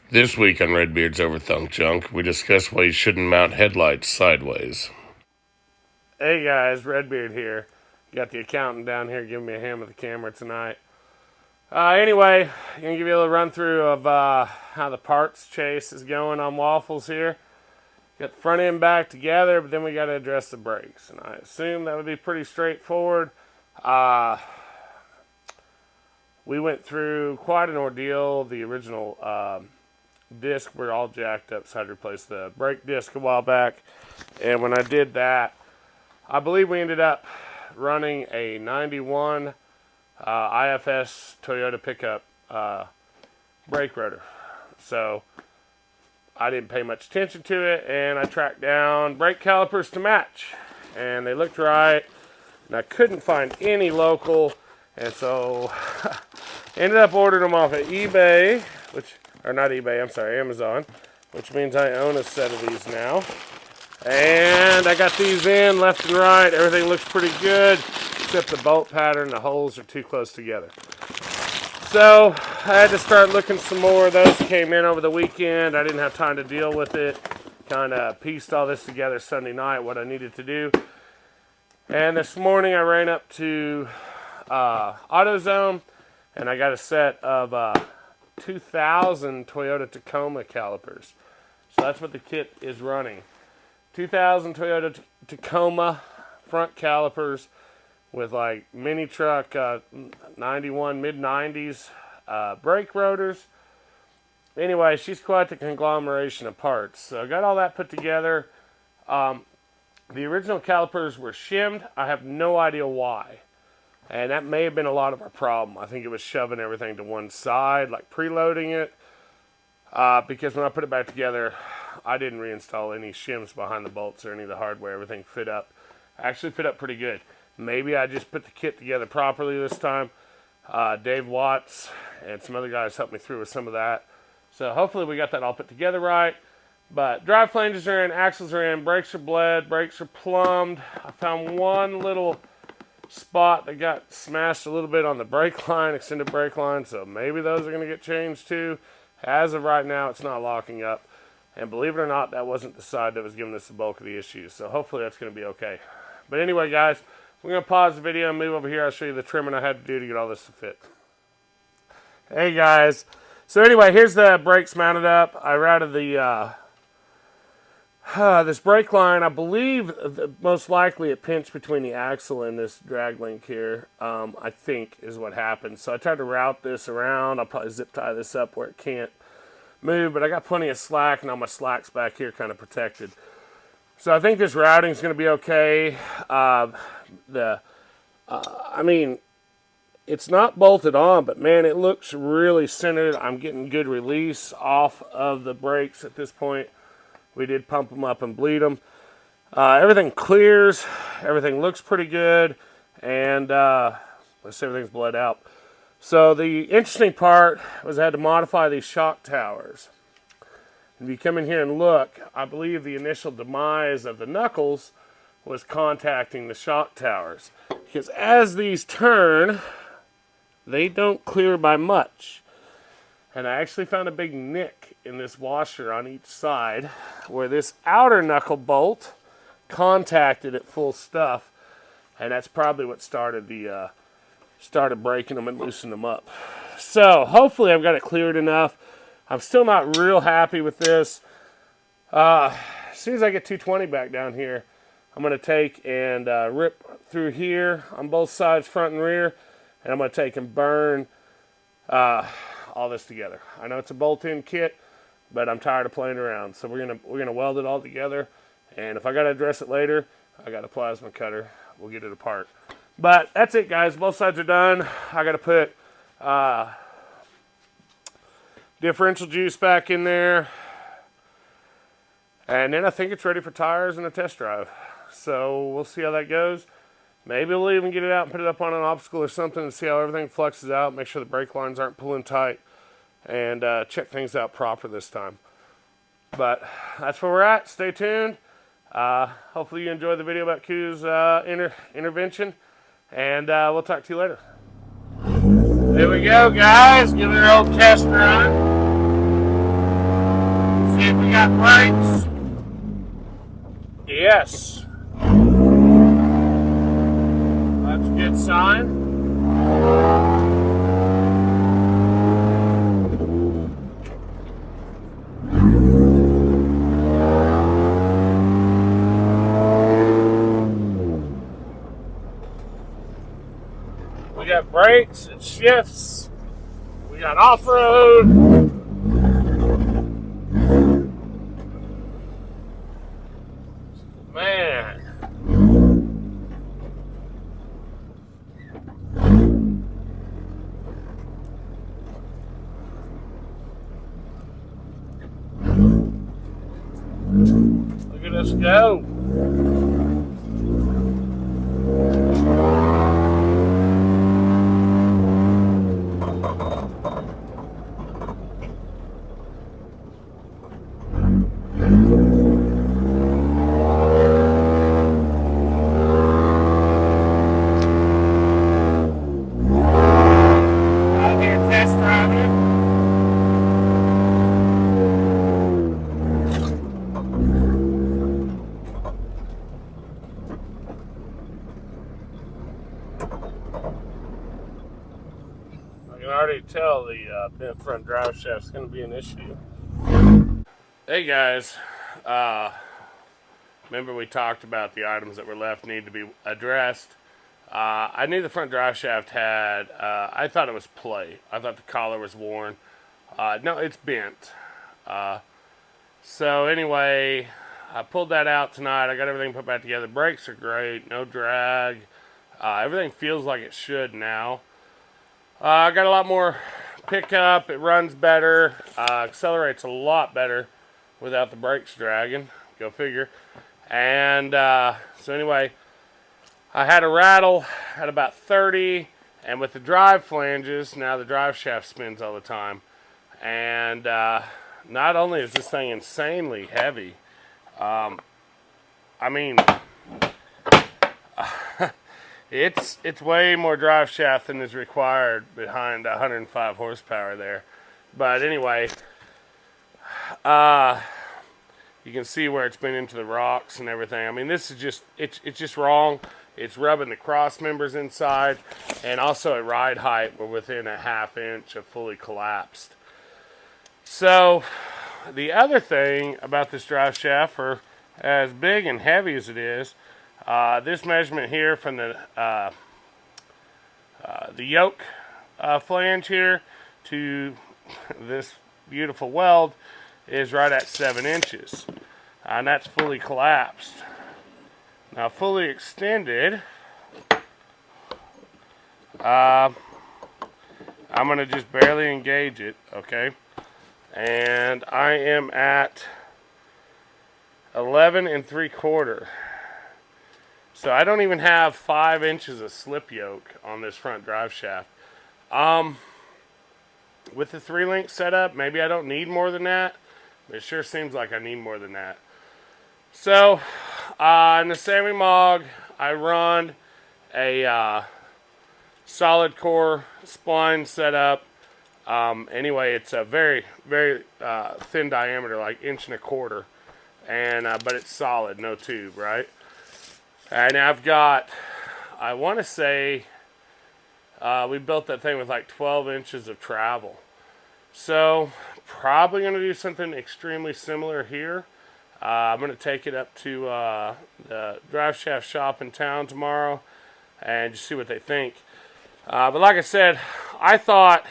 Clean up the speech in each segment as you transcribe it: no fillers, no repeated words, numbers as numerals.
This week on Redbeard's Overthunk Junk, we discuss why you shouldn't mount headlights sideways. Hey guys, Redbeard here. Got the accountant down here giving me a hand with the camera tonight. Anyway, I'm going to give you a little run through of how the parts chase is going on Waffles here. Got the front end back together, but then we got to address the brakes. And I assume that would be pretty straightforward. We went through quite an ordeal. The original disc were all jacked up, so I had to replace the brake disc a while back. And when I did that, I believe we ended up running a 91 IFS Toyota pickup brake rotor. So I didn't pay much attention to it, and I tracked down brake calipers to match. And they looked right, and I couldn't find any local, and so ended up ordering them off of eBay, Amazon, which means I own a set of these now. And I got these in left and right. Everything looks pretty good, except the bolt pattern. The holes are too close together. So I had to start looking some more. Those came in over the weekend. I didn't have time to deal with it. Kind of pieced all this together Sunday night, what I needed to do. And this morning I ran up to AutoZone, and I got a set of 2000 Toyota Tacoma calipers. So that's what the kit is running. 2000 Toyota Tacoma front calipers with like mini truck 91 mid-90s brake rotors. Anyway, she's quite the conglomeration of parts. So I got all that put together. The original calipers were shimmed. I have no idea why. And that may have been a lot of our problem. I think it was shoving everything to one side, like preloading it. Because when I put it back together, I didn't reinstall any shims behind the bolts or any of the hardware. Everything fit up. Actually fit up pretty good. Maybe I just put the kit together properly this time. Dave Watts and some other guys helped me through with some of that. So hopefully we got that all put together right. But drive flanges are in, axles are in, brakes are bled, brakes are plumbed. I found one little spot that got smashed a little bit on the brake line, extended brake line, so maybe those are going to get changed too. As of right now, it's not locking up. And believe it or not, that wasn't the side that was giving us the bulk of the issues. So hopefully that's going to be okay. But anyway, guys, we're going to pause the video and move over here. I'll show you the trimming I had to do to get all this to fit. Hey, guys. So anyway, here's the brakes mounted up. I routed the this brake line. I believe most likely it pinched between the axle and this drag link here. I think is what happened. So I tried to route this around. I'll probably zip tie this up where it can't move, but I got plenty of slack, and all my slack's back here kind of protected. So I think this routing is going to be okay. I mean, it's not bolted on, but man, it looks really centered. I'm getting good release off of the brakes at this point. We did pump them up and bleed them. Everything clears. Everything looks pretty good. And let's see, everything's bled out. So the interesting part was I had to modify these shock towers. If you come in here and look, I believe the initial demise of the knuckles was contacting the shock towers. Because as these turn, they don't clear by much. And I actually found a big nick in this washer on each side where this outer knuckle bolt contacted at full stuff. And that's probably what started breaking them and loosening them up. So hopefully I've got it cleared enough. I'm still not real happy with this. As soon as I get 220 back down here, I'm going to take and rip through here on both sides, front and rear. And I'm going to take and burn all this together. I know it's a bolt-in kit, but I'm tired of playing around. So we're gonna weld it all together. And if I gotta address it later, I got a plasma cutter. We'll get it apart. But that's it, guys. Both sides are done. I gotta put differential juice back in there, and then I think it's ready for tires and a test drive. So we'll see how that goes. Maybe we'll even get it out and put it up on an obstacle or something and see how everything fluxes out. Make sure the brake lines aren't pulling tight, and check things out proper this time. But that's where we're at. Stay tuned. Hopefully you enjoyed the video about Q's intervention, and we'll talk to you later. There we go, guys. Give it an old test run. got brakes. Yes. That's a good sign. We got brakes and shifts. We got off-road. Man. Look at us go. Out here test driving it. I can already tell the bent front drive shaft is going to be an issue. Hey guys, remember we talked about the items that were left need to be addressed. I knew the front drive shaft had, I thought it was play. I thought the collar was worn. No, it's bent. So anyway, I pulled that out tonight. I got everything put back together. Brakes are great, no drag. Everything feels like it should now. I got a lot more pickup. It runs better. Accelerates a lot better without the brakes dragging. Go figure. And so anyway, I had a rattle at about 30, and with the drive flanges, now the drive shaft spins all the time. And not only is this thing insanely heavy, I mean, it's way more drive shaft than is required behind 105 horsepower there. But anyway, you can see where it's been into the rocks and everything. I mean, this is just, it's just wrong. It's rubbing the cross members inside, and also at ride height, we're within a ½ inch of fully collapsed. So, the other thing about this drive shaft, for as big and heavy as it is, this measurement here from the yoke flange here to this beautiful weld is right at 7 inches, and that's fully collapsed. Now, fully extended, I'm going to just barely engage it, okay? And I am at 11 3/4. So I don't even have 5 inches of slip yoke on this front drive shaft. With the 3-link setup, maybe I don't need more than that. But it sure seems like I need more than that. So, in the semi-mog, I run a solid core spline setup. Anyway, it's a very, very thin diameter, like 1.25 inches. And, but it's solid, no tube, right? And I've got, I want to say, we built that thing with like 12 inches of travel. So, probably going to do something extremely similar here. I'm going to take it up to the drive shaft shop in town tomorrow and just see what they think. But like I said, I thought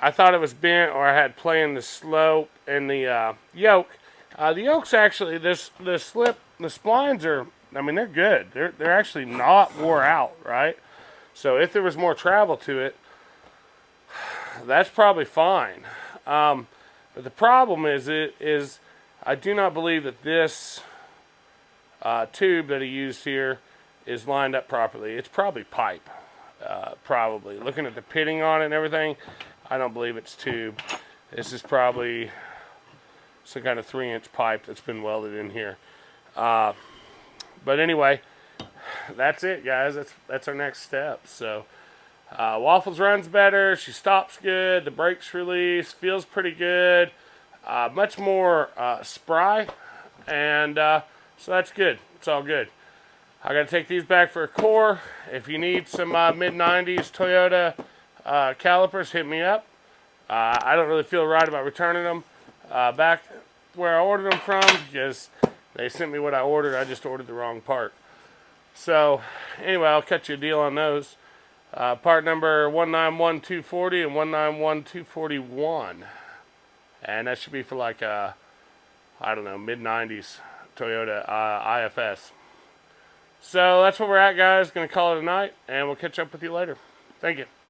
it was bent, or I had play in the slope and the yoke. The yoke's actually, the splines are, I mean, they're good. They're actually not wore out, right? So if there was more travel to it, that's probably fine. But the problem is I do not believe that this tube that he used here is lined up properly. It's probably pipe, probably. Looking at the pitting on it and everything, I don't believe it's tube. This is probably some kind of 3-inch pipe that's been welded in here. But anyway, that's it, guys. That's our next step. So Waffles runs better. She stops good. The brakes release. Feels pretty good. much more spry, and so that's good. It's all good. I got to take these back for a core. If you need some mid-90s Toyota calipers, hit me up. I don't really feel right about returning them back where I ordered them from because they sent me what I ordered. I just ordered the wrong part. So anyway, I'll cut you a deal on those. Part number 191240 and 191241. And that should be for like I don't know, mid-90s Toyota IFS. So that's where we're at, guys. Going to call it a night, and we'll catch up with you later. Thank you.